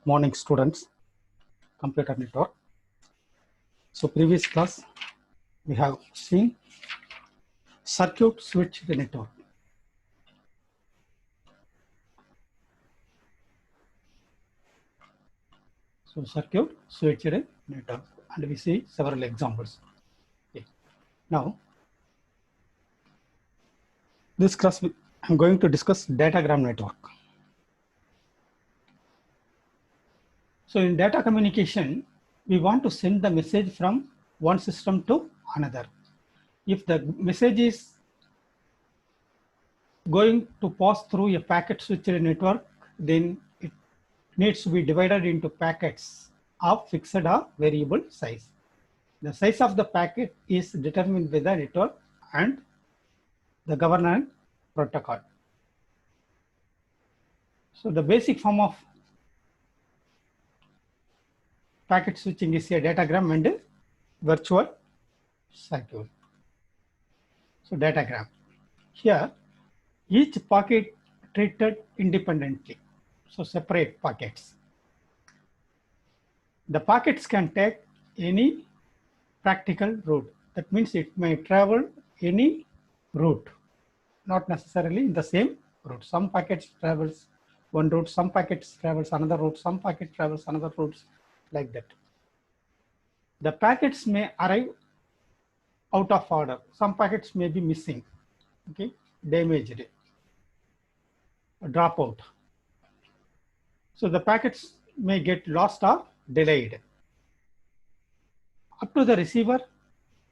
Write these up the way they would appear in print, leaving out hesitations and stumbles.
Morning students, computer network. So previous class we have seen circuit switched network. So circuit switched network, and we see several examples. Okay. Now this class I'm going to discuss datagram network. So in data communication, we want to send the message from one system to another. If the message is going to pass through a packet switched network, then it needs to be divided into packets of fixed or variable size. The size of the packet is determined by the network and the governance protocol. So the basic form of packet switching is a datagram and a virtual circuit. So datagram. Here, each packet treated independently. So separate packets. The packets can take any practical route. That means it may travel any route, not necessarily in the same route. Some packets travels one route, some packets travels another route, some packet travels another routes, like that. The packets may arrive out of order. Some packets may be missing, okay, damaged, drop out. So the packets may get lost or delayed. Up to the receiver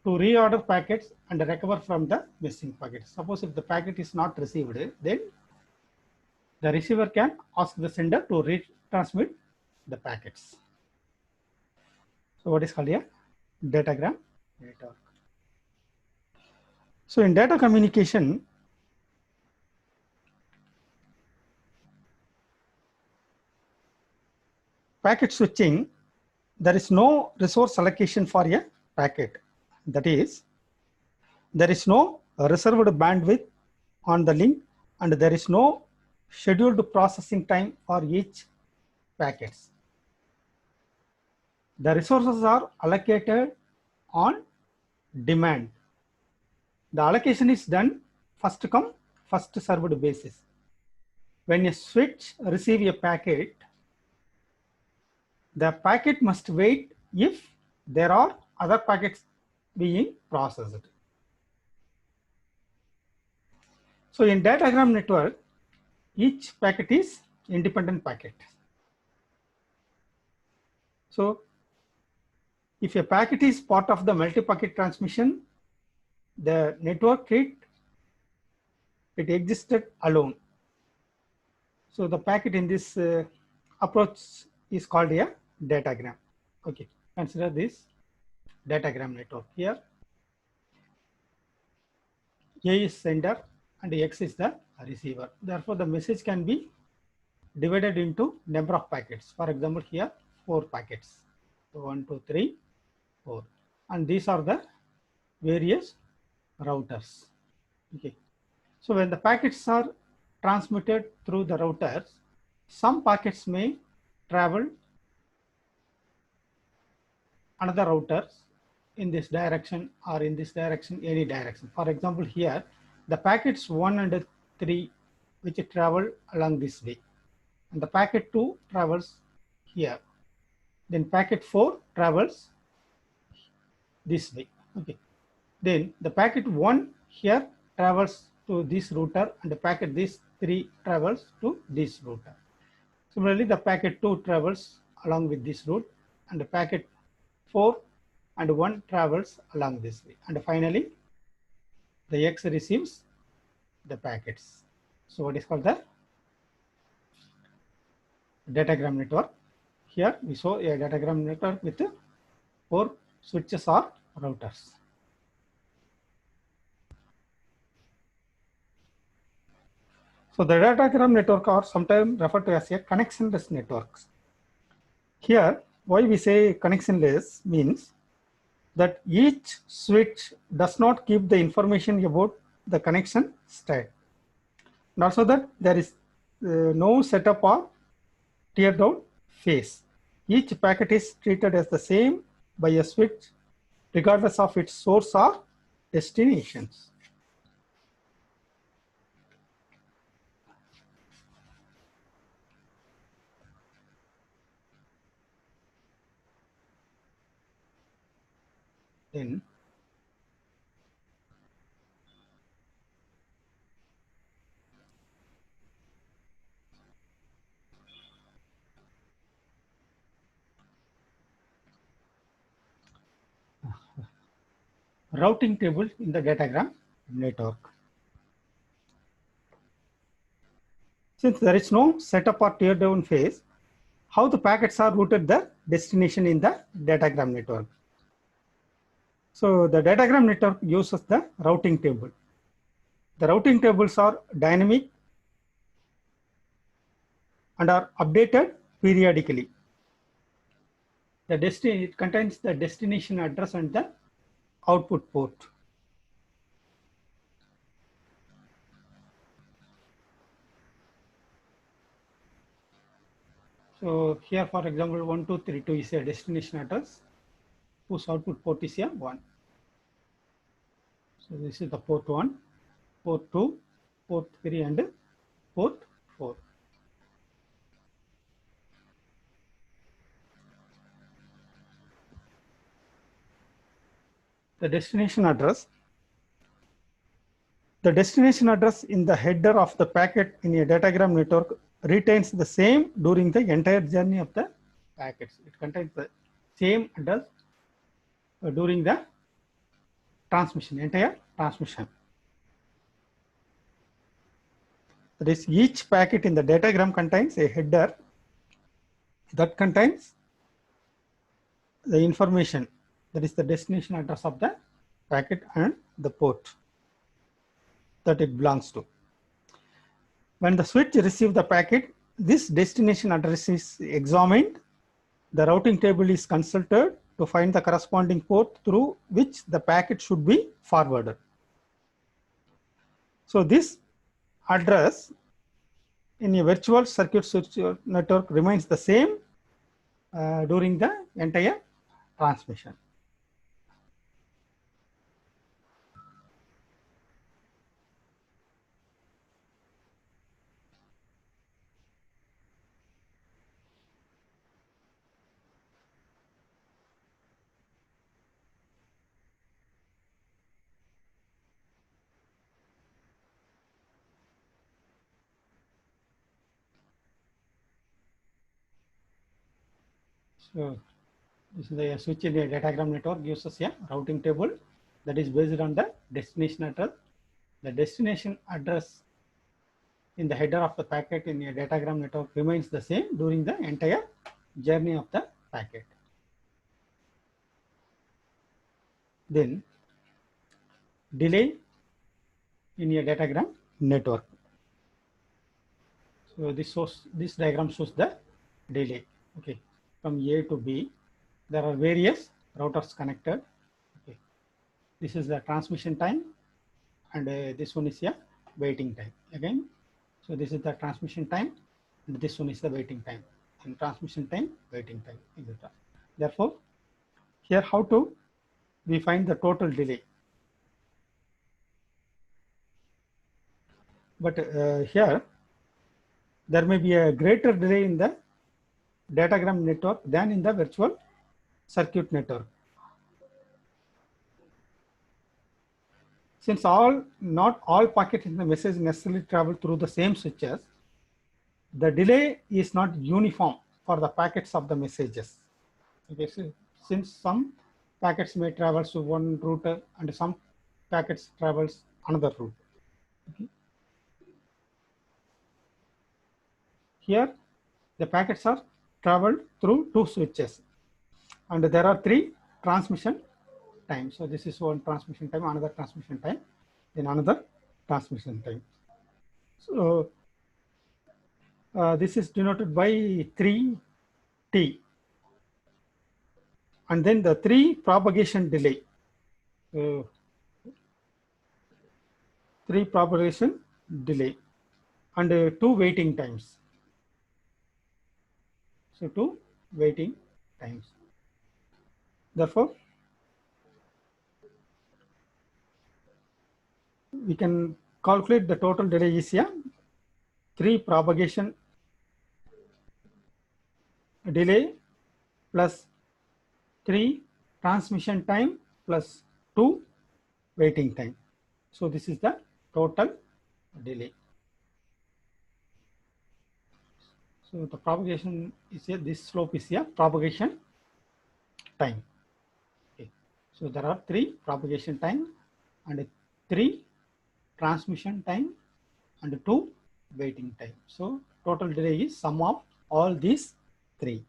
to reorder packets and recover from the missing packets. Suppose if the packet is not received, then the receiver can ask the sender to retransmit the packets. So what is called a datagram network. So in data communication, packet switching, there is no resource allocation for a packet. That is, there is no reserved bandwidth on the link, and there is no scheduled processing time for each packets. The resources are allocated on demand. The allocation is done first come, first served basis. When a switch receives a packet, the packet must wait if there are other packets being processed. So in datagram network, each packet is independent packet. So if a packet is part of the multi-packet transmission, the network it existed alone. So the packet in this approach is called a datagram. Okay, consider this datagram network. Here A is sender and X is the receiver. Therefore, the message can be divided into number of packets. For example, here 4 packets. So 1, 2, 3, 4. And these are the various routers. Okay. So when the packets are transmitted through the routers, some packets may travel another routers in this direction or in this direction, any direction. For example, here the packets 1 and 3 which travel along this way, and the packet 2 travels here. Then packet 4 travels this way. Okay. Then the packet 1 here travels to this router, and the packet this 3 travels to this router. Similarly, the packet 2 travels along with this route, and the packet 4 and 1 travels along this way. And finally, the X receives the packets. So what is called the datagram network. Here we saw a datagram network with 4 switches or routers. So the datagram network are sometimes referred to as a connectionless networks. Here, why we say connectionless means that each switch does not keep the information about the connection state. And also that there is no setup or tear down phase. Each packet is treated as the same by a switch regardless of its source or destinations. Then routing table in the datagram network. Since there is no setup or tear down phase, how the packets are routed the destination in the datagram network. So the datagram network uses the routing table. The routing tables are dynamic and are updated periodically. It contains the destination address and the output port. So here, for example, 1232 is a destination address whose output port is a 1. So this is the port 1, port 2, port 3, and port 4. The destination address in the header of the packet in a datagram network retains the same during the entire journey of the packets. It contains the same address during the entire transmission. That is, each packet in the datagram contains a header that contains the information, that is the destination address of the packet and the port that it belongs to. When the switch receives the packet, this destination address is examined. The routing table is consulted to find the corresponding port through which the packet should be forwarded. So this address in a virtual circuit switch network remains the same during the entire transmission. So this is the switch in a datagram network gives us a routing table that is based on the destination address. The destination address in the header of the packet in a datagram network remains the same during the entire journey of the packet. Then delay in a datagram network. So this diagram shows the delay. Okay, from A to B, there are various routers connected. Okay, this is the transmission time, and this one is a waiting time. Again, so this is the transmission time, and this one is the waiting time. And transmission time, waiting time, etc. Therefore, here how to we find the total delay. But here there may be a greater delay in the datagram network than in the virtual circuit network. Since not all packets in the message necessarily travel through the same switches, the delay is not uniform for the packets of the messages. Okay, so since some packets may travel to one route and some packets travels another route. Okay. Here, the packets are traveled through two switches, and there are 3 transmission times. So this is one transmission time, another transmission time, then another transmission time. So this is denoted by 3T, and then the 3 propagation delay. 3 propagation delay and 2 waiting times. So 2 waiting times. Therefore, we can calculate the total delay is 3 propagation delay plus 3 transmission time plus 2 waiting time. So this is the total delay. So the propagation is this slope is propagation time. Okay. So there are 3 propagation time and 3 transmission time and 2 waiting time. So total delay is sum of all these 3.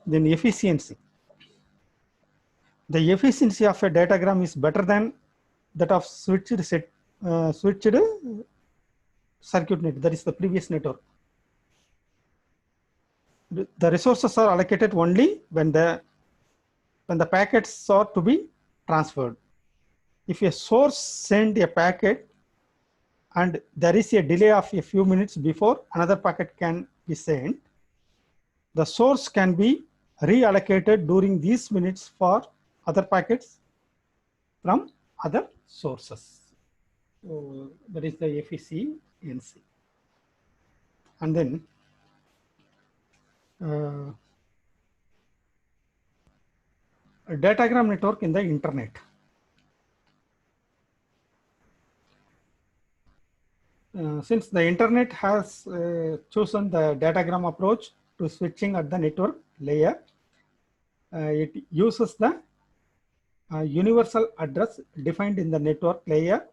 Then efficiency. The efficiency of a datagram is better than that of switched circuit net, that is the previous network. The resources are allocated only when the packets are to be transferred. If a source send a packet and there is a delay of a few minutes before another packet can be sent, the source can be reallocated during these minutes for other packets from other sources. So that is the efficiency. And then a datagram network in the internet. Since the internet has chosen the datagram approach to switching at the network layer, it uses the universal address defined in the network layer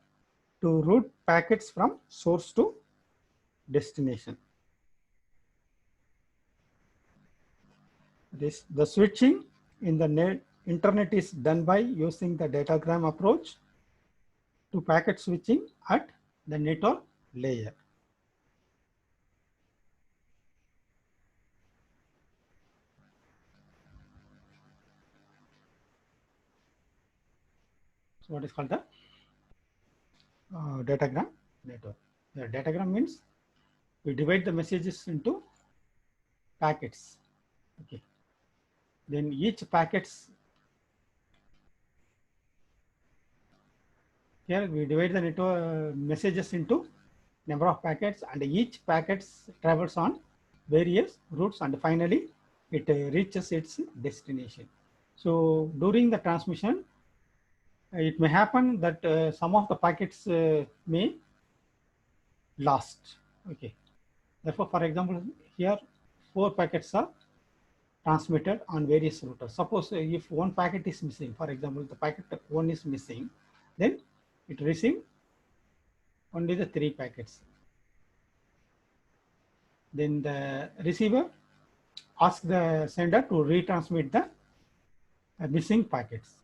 to route packets from source to destination. The switching in the internet is done by using the datagram approach to packet switching at the network layer. So what is called the datagram network. The datagram means we divide the messages into packets. Okay. Then each packets, here we divide the network messages into number of packets, and each packets travels on various routes, and finally it reaches its destination. So during the transmission, it may happen that some of the packets may lost. Okay. Therefore, for example, here 4 packets are transmitted on various routers. Suppose if one packet is missing, for example, the packet 1 is missing, then it receives only the 3 packets. Then the receiver asks the sender to retransmit the missing packets.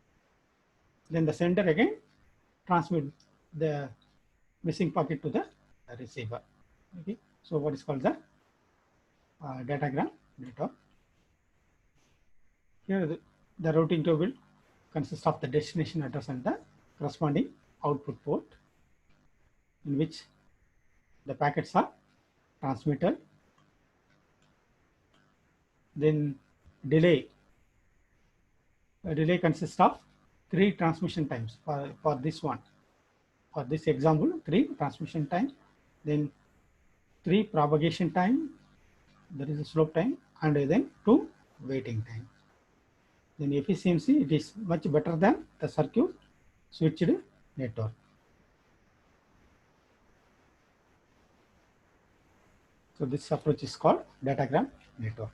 Then the sender again transmit the missing packet to the receiver. Okay. So what is called the datagram network. Here the routing table consists of the destination address and the corresponding output port in which the packets are transmitted. Then delay. A delay consists of 3 transmission times for this one. For this example, 3 transmission time, then 3 propagation time, that is the slope time, and then 2 waiting time. Then efficiency, it is much better than the circuit switched network. So this approach is called datagram network.